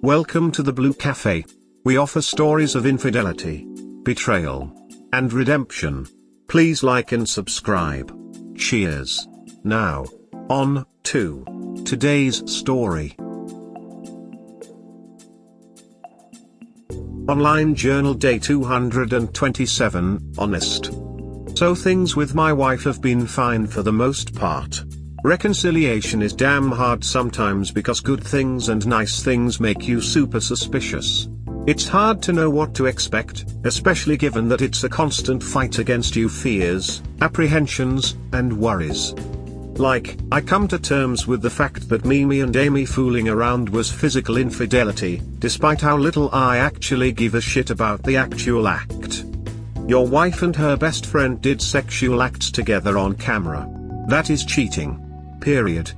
Welcome to the Blue Cafe. We offer stories of infidelity, betrayal, and redemption. Please like and subscribe. Cheers. Now, on to today's story. Online Journal Day 227, Honest. So things with my wife have been fine for the most part. Reconciliation is damn hard sometimes because good things and nice things make you super suspicious. It's hard to know what to expect, especially given that it's a constant fight against your fears, apprehensions, and worries. Like, I come to terms with the fact that Mimi and Amy fooling around was physical infidelity, despite how little I actually give a shit about the actual act. Your wife and her best friend did sexual acts together on camera. That is cheating. Period.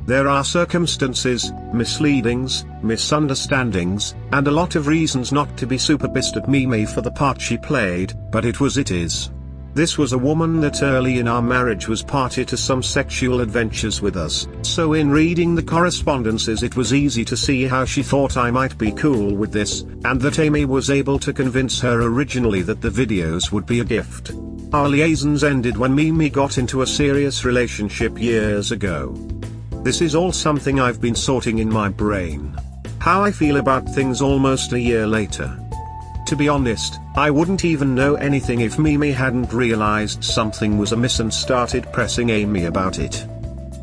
There are circumstances, misleadings, misunderstandings, and a lot of reasons not to be super pissed at Mimi for the part she played, but it is. This was a woman that early in our marriage was party to some sexual adventures with us, so in reading the correspondences it was easy to see how she thought I might be cool with this, and that Amy was able to convince her originally that the videos would be a gift. Our liaisons ended when Mimi got into a serious relationship years ago. This is all something I've been sorting in my brain. How I feel about things almost a year later. To be honest, I wouldn't even know anything if Mimi hadn't realized something was amiss and started pressing Amy about it.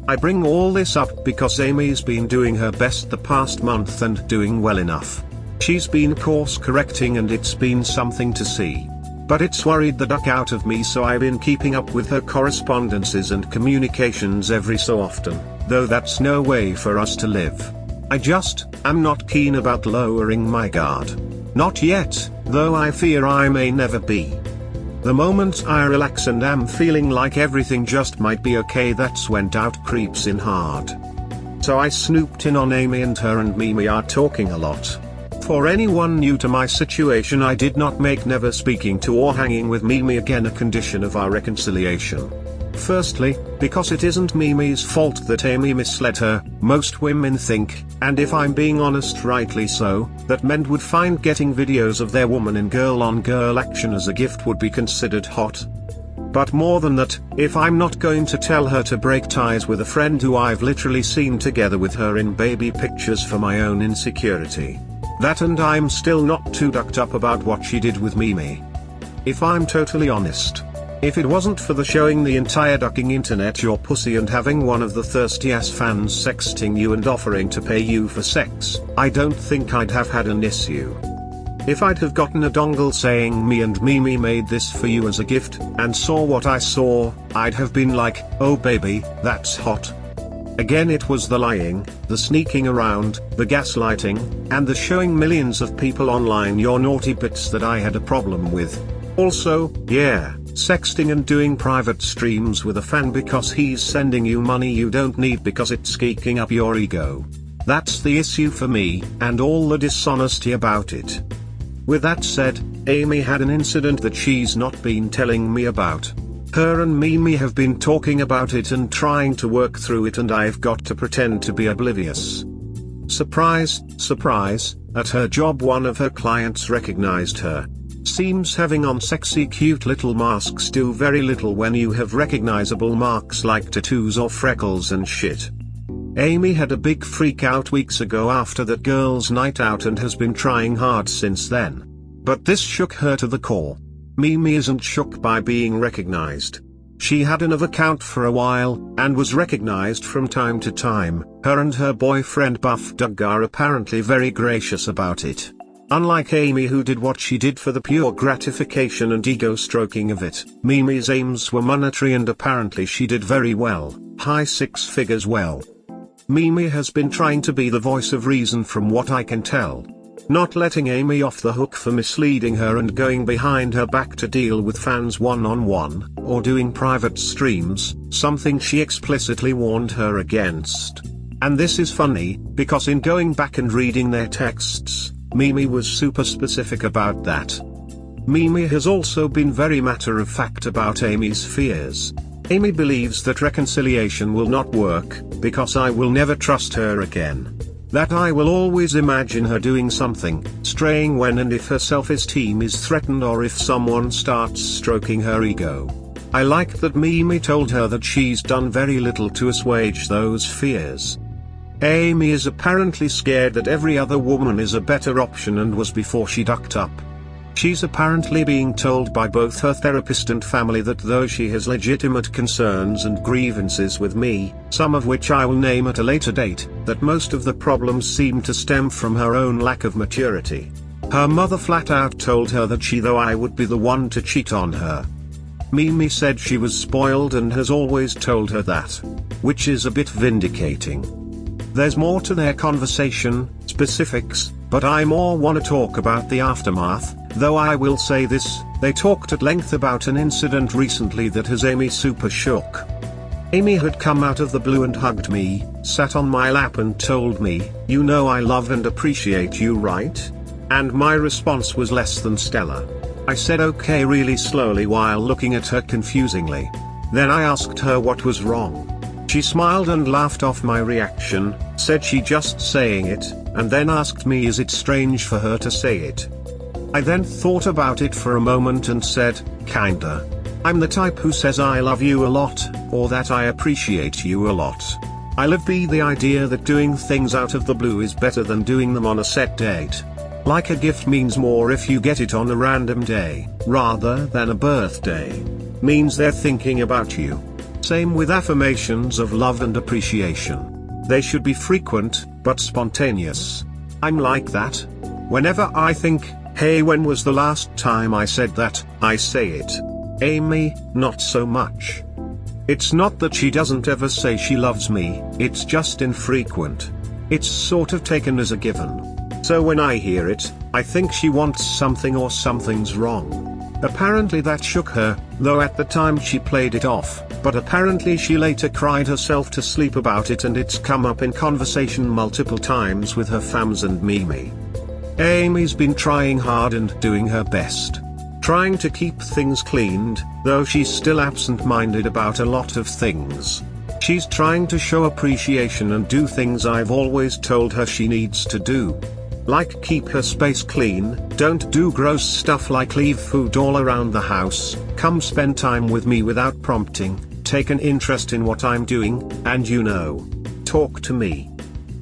I bring all this up because Amy's been doing her best the past month and doing well enough. She's been course correcting and it's been something to see. But it's worried the duck out of me, so I've been keeping up with her correspondences and communications every so often, though that's no way for us to live. I'm not keen about lowering my guard. Not yet, though I fear I may never be. The moment I relax and am feeling like everything just might be okay, that's when doubt creeps in hard. So I snooped in on Amy, and her and Mimi are talking a lot. For anyone new to my situation, I did not make never speaking to or hanging with Mimi again a condition of our reconciliation. Firstly, because it isn't Mimi's fault that Amy misled her. Most women think, and if I'm being honest rightly so, that men would find getting videos of their woman in girl-on-girl action as a gift would be considered hot. But more than that, if I'm not going to tell her to break ties with a friend who I've literally seen together with her in baby pictures for my own insecurity. That, and I'm still not too ducked up about what she did with Mimi. If I'm totally honest, if it wasn't for the showing the entire ducking internet your pussy and having one of the thirsty-ass fans sexting you and offering to pay you for sex, I don't think I'd have had an issue. If I'd have gotten a dongle saying me and Mimi made this for you as a gift, and saw what I saw, I'd have been like, oh baby, that's hot. Again, it was the lying, the sneaking around, the gaslighting, and the showing millions of people online your naughty bits that I had a problem with. Also, yeah, sexting and doing private streams with a fan because he's sending you money you don't need because it's geeking up your ego. That's the issue for me, and all the dishonesty about it. With that said, Amy had an incident that she's not been telling me about. Her and Mimi have been talking about it and trying to work through it, and I've got to pretend to be oblivious. Surprise, surprise, at her job one of her clients recognized her. Seems having on sexy cute little masks do very little when you have recognizable marks like tattoos or freckles and shit. Amy had a big freak out weeks ago after that girl's night out and has been trying hard since then. But this shook her to the core. Mimi isn't shook by being recognized. She had another account for a while, and was recognized from time to time. Her and her boyfriend Buff Doug are apparently very gracious about it. Unlike Amy, who did what she did for the pure gratification and ego stroking of it, Mimi's aims were monetary, and apparently she did very well, high six figures well. Mimi has been trying to be the voice of reason from what I can tell. Not letting Amy off the hook for misleading her and going behind her back to deal with fans one-on-one, or doing private streams, something she explicitly warned her against. And this is funny, because in going back and reading their texts, Mimi was super specific about that. Mimi has also been very matter-of-fact about Amy's fears. Amy believes that reconciliation will not work, because I will never trust her again. that I will always imagine her doing something, straying when and if her self-esteem is threatened or if someone starts stroking her ego. I like that Mimi told her that she's done very little to assuage those fears. Amy is apparently scared that every other woman is a better option and was before she ducked up. She's apparently being told by both her therapist and family that though she has legitimate concerns and grievances with me, some of which I will name at a later date, that most of the problems seem to stem from her own lack of maturity. Her mother flat out told her that though I would be the one to cheat on her. Mimi said she was spoiled and has always told her that. Which is a bit vindicating. There's more to their conversation, specifics, but I more want to talk about the aftermath, though I will say this, they talked at length about an incident recently that has Amy super shook. Amy had come out of the blue and hugged me, sat on my lap and told me, "You know I love and appreciate you, right?" And my response was less than stellar. I said okay really slowly while looking at her confusingly. Then I asked her what was wrong. She smiled and laughed off my reaction, said she just saying it, and then asked me is it strange for her to say it. I then thought about it for a moment and said, kinda. I'm the type who says I love you a lot, or that I appreciate you a lot. I live by the idea that doing things out of the blue is better than doing them on a set date. Like a gift means more if you get it on a random day, rather than a birthday. Means they're thinking about you. Same with affirmations of love and appreciation. They should be frequent, but spontaneous. I'm like that. Whenever I think, hey, when was the last time I said that, I say it. Amy, not so much. It's not that she doesn't ever say she loves me, it's just infrequent. It's sort of taken as a given. So when I hear it, I think she wants something or something's wrong. Apparently that shook her, though at the time she played it off, but apparently she later cried herself to sleep about it and it's come up in conversation multiple times with her fams and Mimi. Amy's been trying hard and doing her best. Trying to keep things cleaned, though she's still absent-minded about a lot of things. She's trying to show appreciation and do things I've always told her she needs to do. Like keep her space clean, don't do gross stuff like leave food all around the house, come spend time with me without prompting, take an interest in what I'm doing, and talk to me.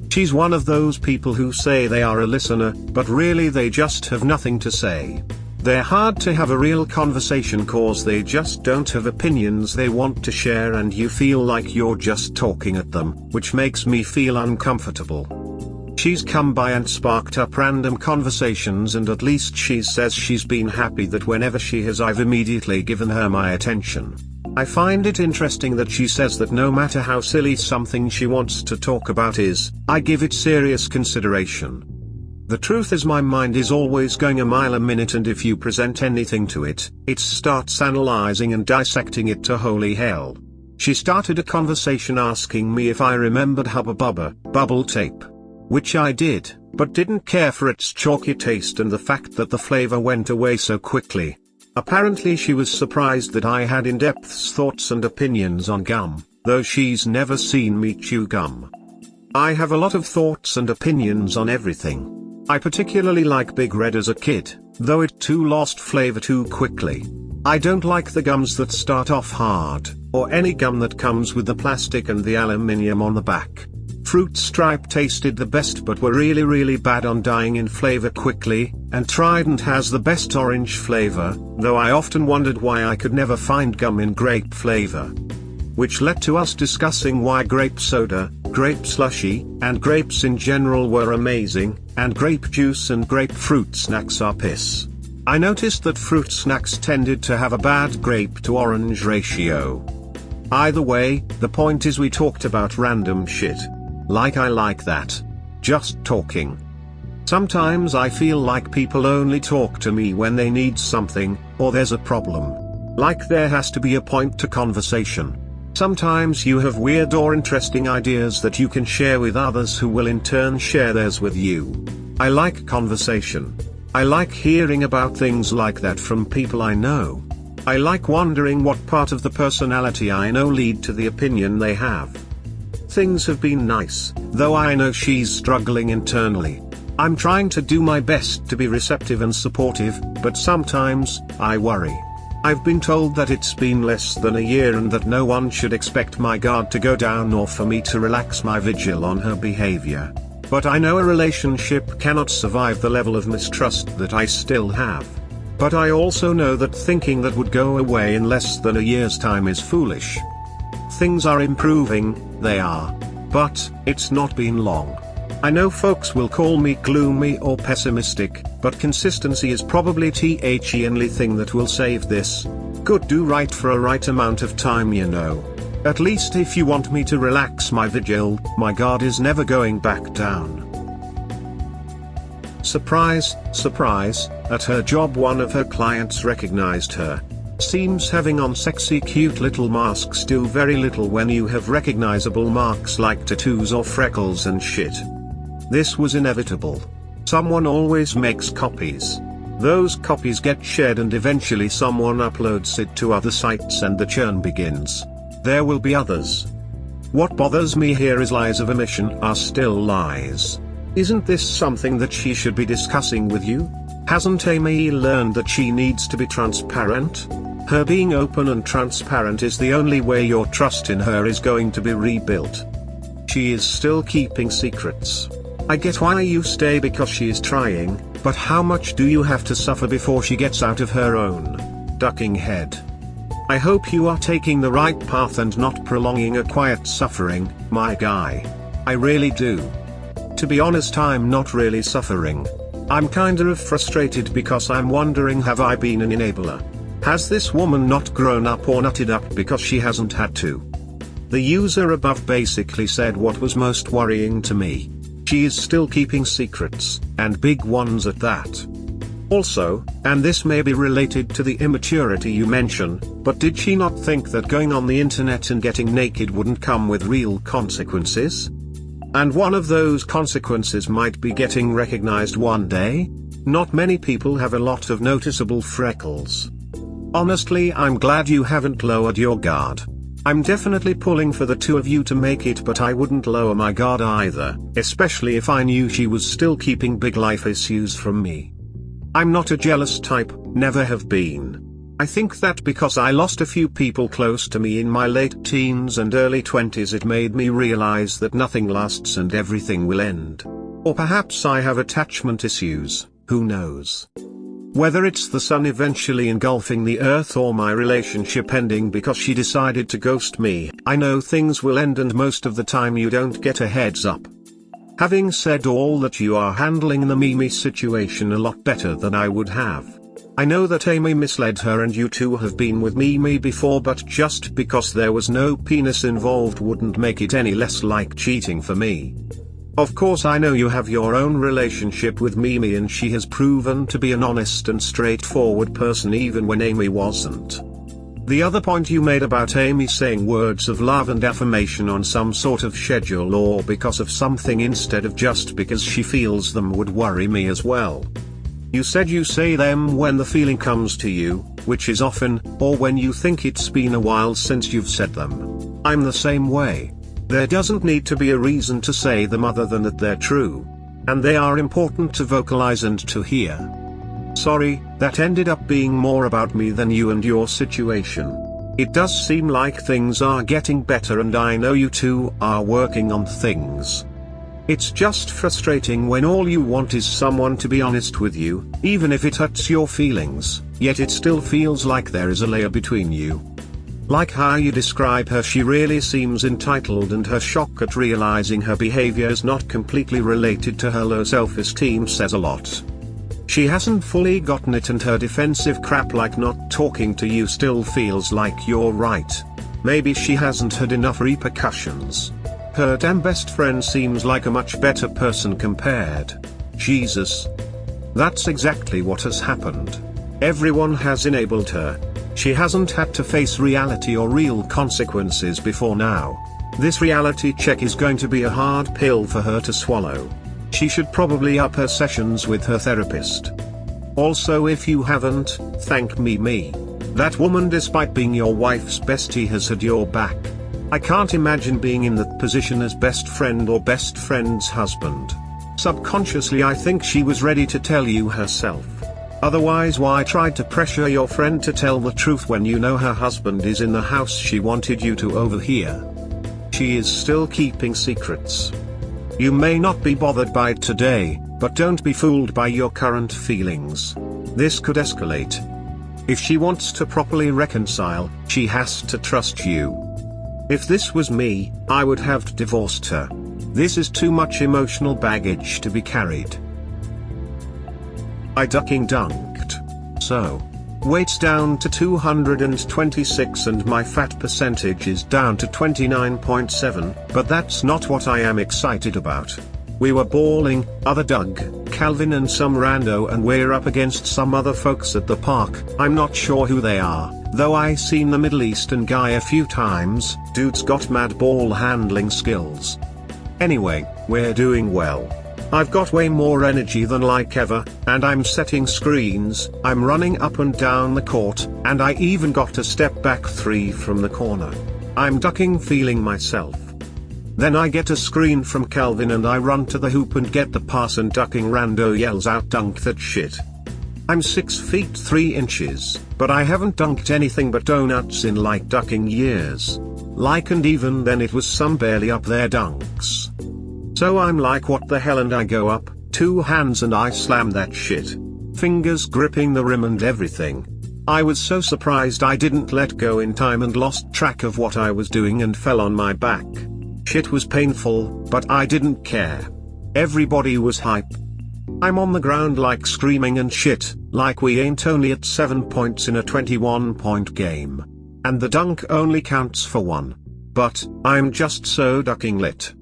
She's one of those people who say they are a listener, but really they just have nothing to say. They're hard to have a real conversation cause they just don't have opinions they want to share and you feel like you're just talking at them, which makes me feel uncomfortable. She's come by and sparked up random conversations and at least she says she's been happy that whenever she has I've immediately given her my attention. I find it interesting that she says that no matter how silly something she wants to talk about is, I give it serious consideration. The truth is my mind is always going a mile a minute and if you present anything to it, it starts analyzing and dissecting it to holy hell. She started a conversation asking me if I remembered Hubba Bubba, bubble tape. Which I did, but didn't care for its chalky taste and the fact that the flavor went away so quickly. Apparently she was surprised that I had in-depth thoughts and opinions on gum, though she's never seen me chew gum. I have a lot of thoughts and opinions on everything. I particularly like Big Red as a kid, though it too lost flavor too quickly. I don't like the gums that start off hard, or any gum that comes with the plastic and the aluminium on the back. Fruit Stripe tasted the best but were really bad on dying in flavor quickly, and Trident has the best orange flavor, though I often wondered why I could never find gum in grape flavor. Which led to us discussing why grape soda, grape slushy, and grapes in general were amazing, and grape juice and grapefruit snacks are piss. I noticed that fruit snacks tended to have a bad grape to orange ratio. Either way, the point is we talked about random shit. Like I like that. Just talking. Sometimes I feel like people only talk to me when they need something, or there's a problem. Like there has to be a point to conversation. Sometimes you have weird or interesting ideas that you can share with others who will in turn share theirs with you. I like conversation. I like hearing about things like that from people I know. I like wondering what part of the personality I know lead to the opinion they have. Things have been nice, though I know she's struggling internally. I'm trying to do my best to be receptive and supportive, but sometimes, I worry. I've been told that it's been less than a year and that no one should expect my guard to go down or for me to relax my vigil on her behavior. But I know a relationship cannot survive the level of mistrust that I still have. But I also know that thinking that would go away in less than a year's time is foolish. Things are improving, they are. But, it's not been long. I know folks will call me gloomy or pessimistic, but consistency is probably the only thing that will save this. Good do right for a right amount of time, you know. At least if you want me to relax my vigil, my guard is never going back down. Surprise, surprise, at her job one of her clients recognized her. Seems having on sexy cute little masks do very little when you have recognizable marks like tattoos or freckles and shit. This was inevitable. Someone always makes copies. Those copies get shared and eventually someone uploads it to other sites and the churn begins. There will be others. What bothers me here is lies of omission are still lies. Isn't this something that she should be discussing with you? Hasn't Amy learned that she needs to be transparent? Her being open and transparent is the only way your trust in her is going to be rebuilt. She is still keeping secrets. I get why you stay because she is trying, but how much do you have to suffer before she gets out of her own ducking head? I hope you are taking the right path and not prolonging a quiet suffering, my guy. I really do. To be honest, I'm not really suffering. I'm kinda of frustrated because I'm wondering, have I been an enabler? Has this woman not grown up or nutted up because she hasn't had to? The user above basically said what was most worrying to me. She is still keeping secrets, and big ones at that. Also, and this may be related to the immaturity you mention, but did she not think that going on the internet and getting naked wouldn't come with real consequences? And one of those consequences might be getting recognized one day? Not many people have a lot of noticeable freckles. Honestly, I'm glad you haven't lowered your guard. I'm definitely pulling for the two of you to make it, but I wouldn't lower my guard either, especially if I knew she was still keeping big life issues from me. I'm not a jealous type, never have been. I think that because I lost a few people close to me in my late teens and early 20s, it made me realize that nothing lasts and everything will end. Or perhaps I have attachment issues, who knows? Whether it's the sun eventually engulfing the earth or my relationship ending because she decided to ghost me, I know things will end, and most of the time you don't get a heads up. Having said all that, you are handling the Mimi situation a lot better than I would have. I know that Amy misled her and you two have been with Mimi before, but just because there was no penis involved wouldn't make it any less like cheating for me. Of course I know you have your own relationship with Mimi and she has proven to be an honest and straightforward person even when Amy wasn't. The other point you made about Amy saying words of love and affirmation on some sort of schedule or because of something instead of just because she feels them would worry me as well. You said you say them when the feeling comes to you, which is often, or when you think it's been a while since you've said them. I'm the same way. There doesn't need to be a reason to say them other than that they're true. And they are important to vocalize and to hear. Sorry, that ended up being more about me than you and your situation. It does seem like things are getting better and I know you two are working on things. It's just frustrating when all you want is someone to be honest with you, even if it hurts your feelings, yet it still feels like there is a layer between you. Like how you describe her, she really seems entitled, and her shock at realizing her behavior is not completely related to her low self-esteem says a lot. She hasn't fully gotten it, and her defensive crap like not talking to you still feels like you're right. Maybe she hasn't had enough repercussions. Her damn best friend seems like a much better person compared. Jesus. That's exactly what has happened. Everyone has enabled her. She hasn't had to face reality or real consequences before now. This reality check is going to be a hard pill for her to swallow. She should probably up her sessions with her therapist. Also, if you haven't, thank Mimi. That woman, despite being your wife's bestie, has had your back. I can't imagine being in that position as best friend or best friend's husband. Subconsciously I think she was ready to tell you herself. Otherwise why try to pressure your friend to tell the truth when you know her husband is in the house she wanted you to overhear? She is still keeping secrets. You may not be bothered by it today, but don't be fooled by your current feelings. This could escalate. If she wants to properly reconcile, she has to trust you. If this was me, I would have divorced her. This is too much emotional baggage to be carried. I ducking dunked. So. Weight's down to 226 and my fat percentage is down to 29.7, but that's not what I am excited about. We were bawling, other Doug, Calvin and some rando, and we're up against some other folks at the park. I'm not sure who they are, though I seen the Middle Eastern guy a few times. Dude's got mad ball handling skills. Anyway, we're doing well. I've got way more energy than like ever, and I'm setting screens, I'm running up and down the court, and I even got a step back three from the corner. I'm ducking feeling myself. Then I get a screen from Calvin and I run to the hoop and get the pass and ducking rando yells out dunk that shit. I'm 6 feet 3 inches, but I haven't dunked anything but donuts in like ducking years. Like, and even then it was some barely up there dunks. So I'm like what the hell, and I go up, 2 hands, and I slam that shit. Fingers gripping the rim and everything. I was so surprised I didn't let go in time and lost track of what I was doing and fell on my back. Shit was painful, but I didn't care. Everybody was hype. I'm on the ground like screaming and shit, like we ain't only at 7 points in a 21-point game. And the dunk only counts for 1. But, I'm just so ducking lit.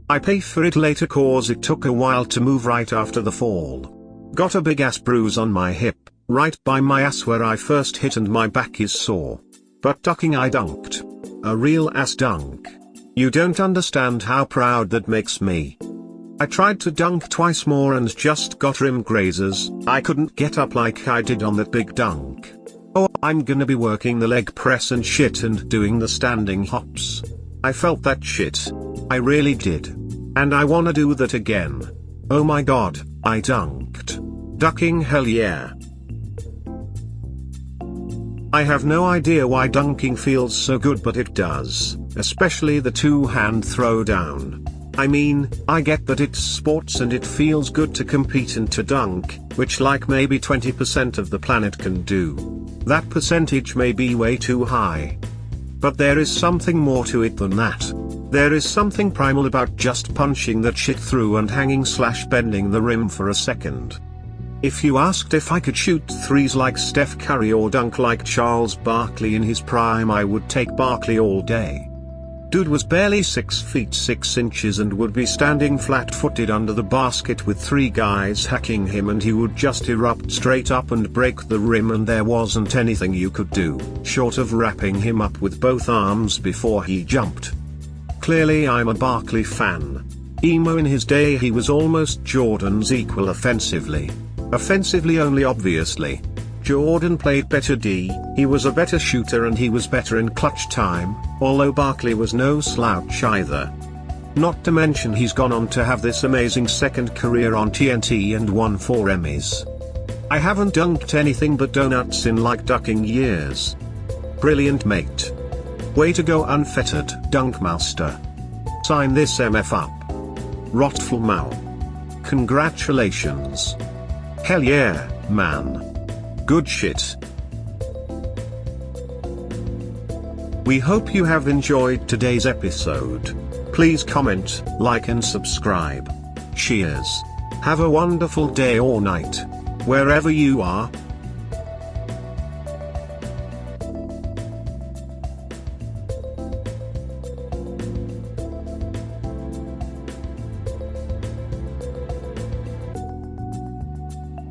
I pay for it later cause it took a while to move right after the fall. Got a big ass bruise on my hip, right by my ass where I first hit, and my back is sore. But ducking I dunked. A real ass dunk. You don't understand how proud that makes me. I tried to dunk twice more and just got rim grazers. I couldn't get up like I did on that big dunk. Oh, I'm gonna be working the leg press and shit and doing the standing hops. I felt that shit. I really did. And I wanna do that again. Oh my god, I dunked. Ducking hell yeah. I have no idea why dunking feels so good, but it does, especially the 2-hand throwdown. I mean, I get that it's sports and it feels good to compete and to dunk, which like maybe 20% of the planet can do. That percentage may be way too high. But there is something more to it than that. There is something primal about just punching that shit through and hanging/bending the rim for a second. If you asked if I could shoot threes like Steph Curry or dunk like Charles Barkley in his prime, I would take Barkley all day. Dude was barely 6 feet 6 inches and would be standing flat-footed under the basket with 3 guys hacking him, and he would just erupt straight up and break the rim, and there wasn't anything you could do, short of wrapping him up with both arms before he jumped. Clearly I'm a Barkley fan. Emo in his day, he was almost Jordan's equal offensively. Offensively only, obviously. Jordan played better D, he was a better shooter and he was better in clutch time, although Barkley was no slouch either. Not to mention he's gone on to have this amazing second career on TNT and won 4 Emmys. I haven't dunked anything but donuts in like ducking years. Brilliant, mate. Way to go, unfettered dunk master. Sign this MF up. Rotful Mau. Congratulations. Hell yeah, man. Good shit. We hope you have enjoyed today's episode. Please comment, like and subscribe. Cheers. Have a wonderful day or night, wherever you are.